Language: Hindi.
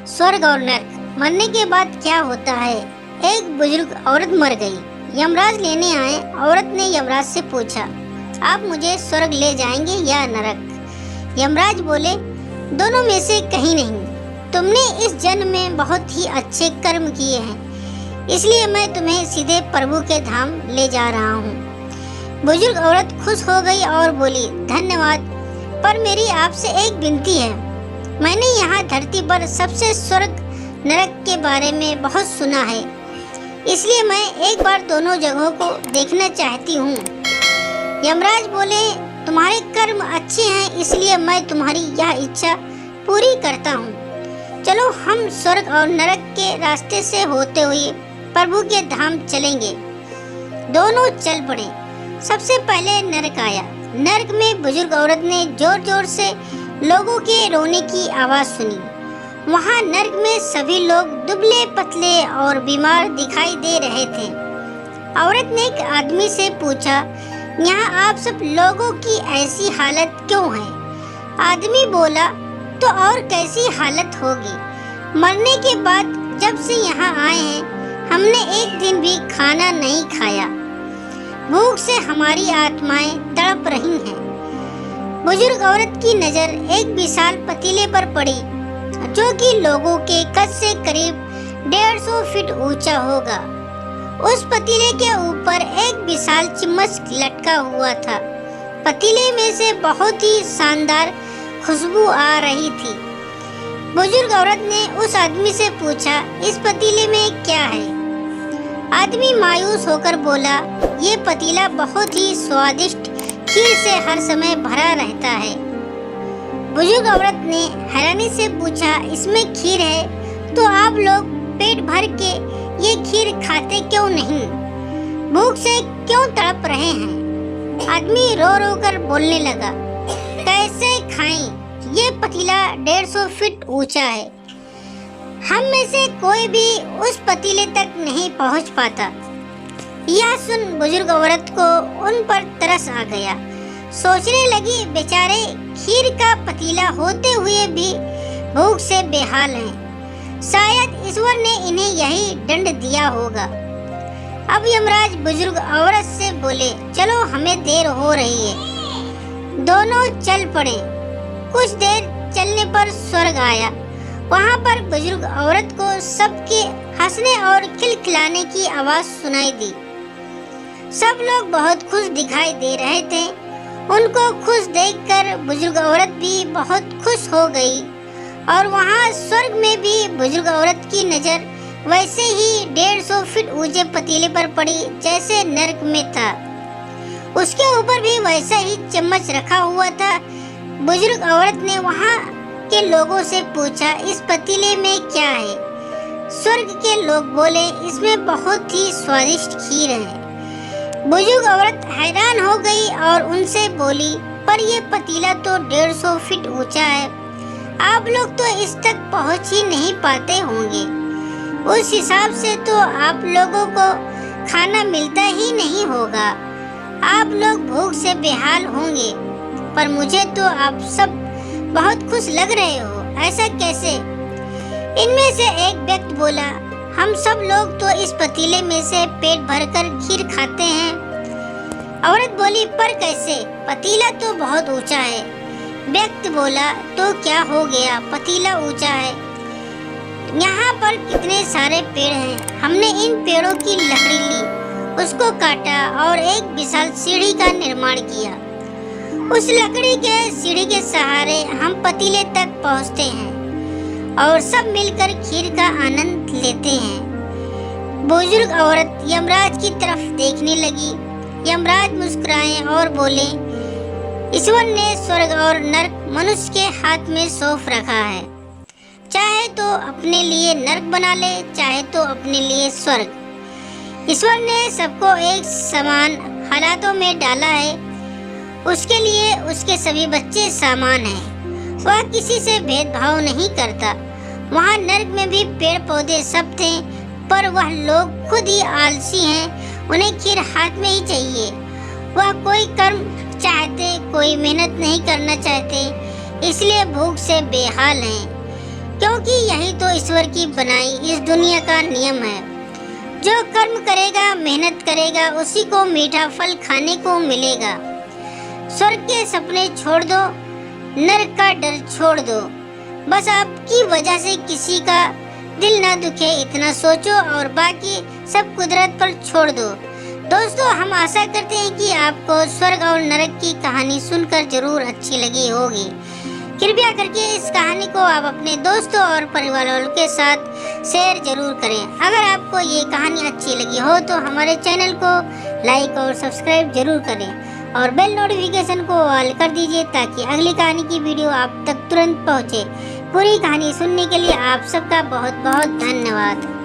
स्वर्ग और नरक, मरने के बाद क्या होता है। एक बुजुर्ग औरत मर गई। यमराज लेने आए। औरत ने यमराज से पूछा, आप मुझे स्वर्ग ले जाएंगे या नरक। यमराज बोले, दोनों में से कहीं नहीं। तुमने इस जन्म में बहुत ही अच्छे कर्म किए हैं, इसलिए मैं तुम्हें सीधे प्रभु के धाम ले जा रहा हूँ। बुजुर्ग औरत खुश हो गई और बोली, धन्यवाद, पर मेरी आपसे एक विनती है। मैंने यहाँ धरती पर सबसे स्वर्ग नरक के बारे में बहुत सुना है, इसलिए मैं एक बार दोनों जगहों को देखना चाहती हूँ। यमराज बोले, तुम्हारे कर्म अच्छे हैं, इसलिए मैं तुम्हारी यह इच्छा पूरी करता हूँ। चलो हम स्वर्ग और नरक के रास्ते से होते हुए प्रभु के धाम चलेंगे। दोनों चल पड़े। सबसे पहले नरक आया। नरक में बुजुर्ग औरत ने जोर जोर से लोगों के रोने की आवाज सुनी। वहाँ नरक में सभी लोग दुबले पतले और बीमार दिखाई दे रहे थे। औरत ने एक आदमी से पूछा, यहाँ आप सब लोगों की ऐसी हालत क्यों है। आदमी बोला, तो और कैसी हालत होगी। मरने के बाद जब से यहाँ आए हैं, हमने एक दिन भी खाना नहीं खाया। भूख से हमारी आत्माएं तड़प रही हैं। बुजुर्ग औरत की नजर एक विशाल पतीले पर पड़ी, जो कि लोगों के कद से करीब 150 फीट ऊंचा होगा। उस पतीले के ऊपर एक विशाल चम्मच लटका हुआ था। पतीले में से बहुत ही शानदार खुशबू आ रही थी। बुजुर्ग औरत ने उस आदमी से पूछा, इस पतीले में क्या है। आदमी मायूस होकर बोला, ये पतीला बहुत ही स्वादिष्ट खीर से हर समय भरा रहता है। बुजुर्ग औरत ने हैरानी से पूछा, इसमें खीर है तो आप लोग पेट भर के ये खीर खाते क्यों नहीं, भूख से क्यों तड़प रहे हैं। आदमी रो रो कर बोलने लगा, कैसे खाएं, ये पतीला 150 फीट ऊंचा है। हम में से कोई भी उस पतीले तक नहीं पहुंच पाता। यह सुन बुजुर्ग औरत को उन पर तरस आ गया। सोचने लगी, बेचारे खीर का पतीला होते हुए भी भूख से बेहाल हैं। शायद ईश्वर ने इन्हें यही दंड दिया होगा। अब यमराज बुजुर्ग औरत से बोले, चलो हमें देर हो रही है। दोनों चल पड़े। कुछ देर चलने पर स्वर्ग आया। वहाँ पर बुजुर्ग औरत को सबके हंसने और खिलखिलाने की आवाज सुनाई दी। सब लोग बहुत खुश दिखाई दे रहे थे। उनको खुश देखकर बुजुर्ग औरत भी बहुत खुश हो गई और वहाँ स्वर्ग में भी बुजुर्ग औरत की नजर वैसे ही 150 फीट ऊंचे पतीले पर पड़ी जैसे नरक में था। उसके ऊपर भी वैसा ही चम्मच रखा हुआ था। बुजुर्ग औरत ने वहाँ के लोगों से पूछा, इस पतीले में क्या है। स्वर्ग के लोग बोले, इसमें बहुत ही स्वादिष्ट खीर है। बुजुर्ग औरत हैरान हो गई और उनसे बोली, पर ये पतीला तो 150 फीट ऊंचा है, आप लोग तो इस तक पहुंच ही नहीं पाते होंगे। उस हिसाब से तो आप लोगों को खाना मिलता ही नहीं होगा। आप लोग भूख से बेहाल होंगे, पर मुझे तो आप सब बहुत खुश लग रहे हो, ऐसा कैसे। इनमें से एक व्यक्ति बोला, हम सब लोग तो इस पतीले में से पेट भरकर खीर खाते हैं। औरत बोली, पर कैसे, पतीला तो बहुत ऊंचा है। व्यक्ति बोला, तो क्या हो गया, पतीला ऊंचा है, यहाँ पर कितने सारे पेड़ हैं। हमने इन पेड़ों की लकड़ी ली, उसको काटा और एक विशाल सीढ़ी का निर्माण किया। उस लकड़ी के सीढ़ी के सहारे हम पतीले तक पहुँचते हैं और सब मिलकर खीर का आनंद लेते हैं। बुजुर्ग औरत यमराज की तरफ देखने लगी। यमराज मुस्कुराए और बोले, ईश्वर ने स्वर्ग और नरक मनुष्य के हाथ में सौंप रखा है। चाहे तो अपने लिए नरक बना ले, चाहे तो अपने लिए स्वर्ग। ईश्वर ने सबको एक समान हालातों में डाला है। उसके लिए उसके सभी बच्चे समान हैं। वह किसी से भेदभाव नहीं करता। वहाँ नरक में भी पेड़ पौधे सब थे, पर वह लोग खुद ही आलसी हैं। उन्हें खीर हाथ में ही चाहिए। वह कोई कर्म चाहते, कोई मेहनत नहीं करना चाहते, इसलिए भूख से बेहाल हैं। क्योंकि क्योंकि यही तो ईश्वर की बनाई इस दुनिया का नियम है। जो कर्म करेगा, मेहनत करेगा, उसी को मीठा फल खाने को मिलेगा। स्वर्ग के सपने छोड़ दो, नरक का डर छोड़ दो। बस आपकी वजह से किसी का दिल ना दुखे इतना सोचो और बाकी सब कुदरत पर छोड़ दो। दोस्तों, हम आशा करते हैं कि आपको स्वर्ग और नरक की कहानी सुनकर जरूर अच्छी लगी होगी। कृपया करके इस कहानी को आप अपने दोस्तों और परिवार वालों के साथ शेयर जरूर करें। अगर आपको ये कहानी अच्छी लगी हो तो हमारे चैनल को लाइक और सब्सक्राइब जरूर करें और बेल नोटिफिकेशन को ऑल कर दीजिए ताकि अगली कहानी की वीडियो आप तक तुरंत पहुँचे। पूरी कहानी सुनने के लिए आप सबका बहुत बहुत धन्यवाद।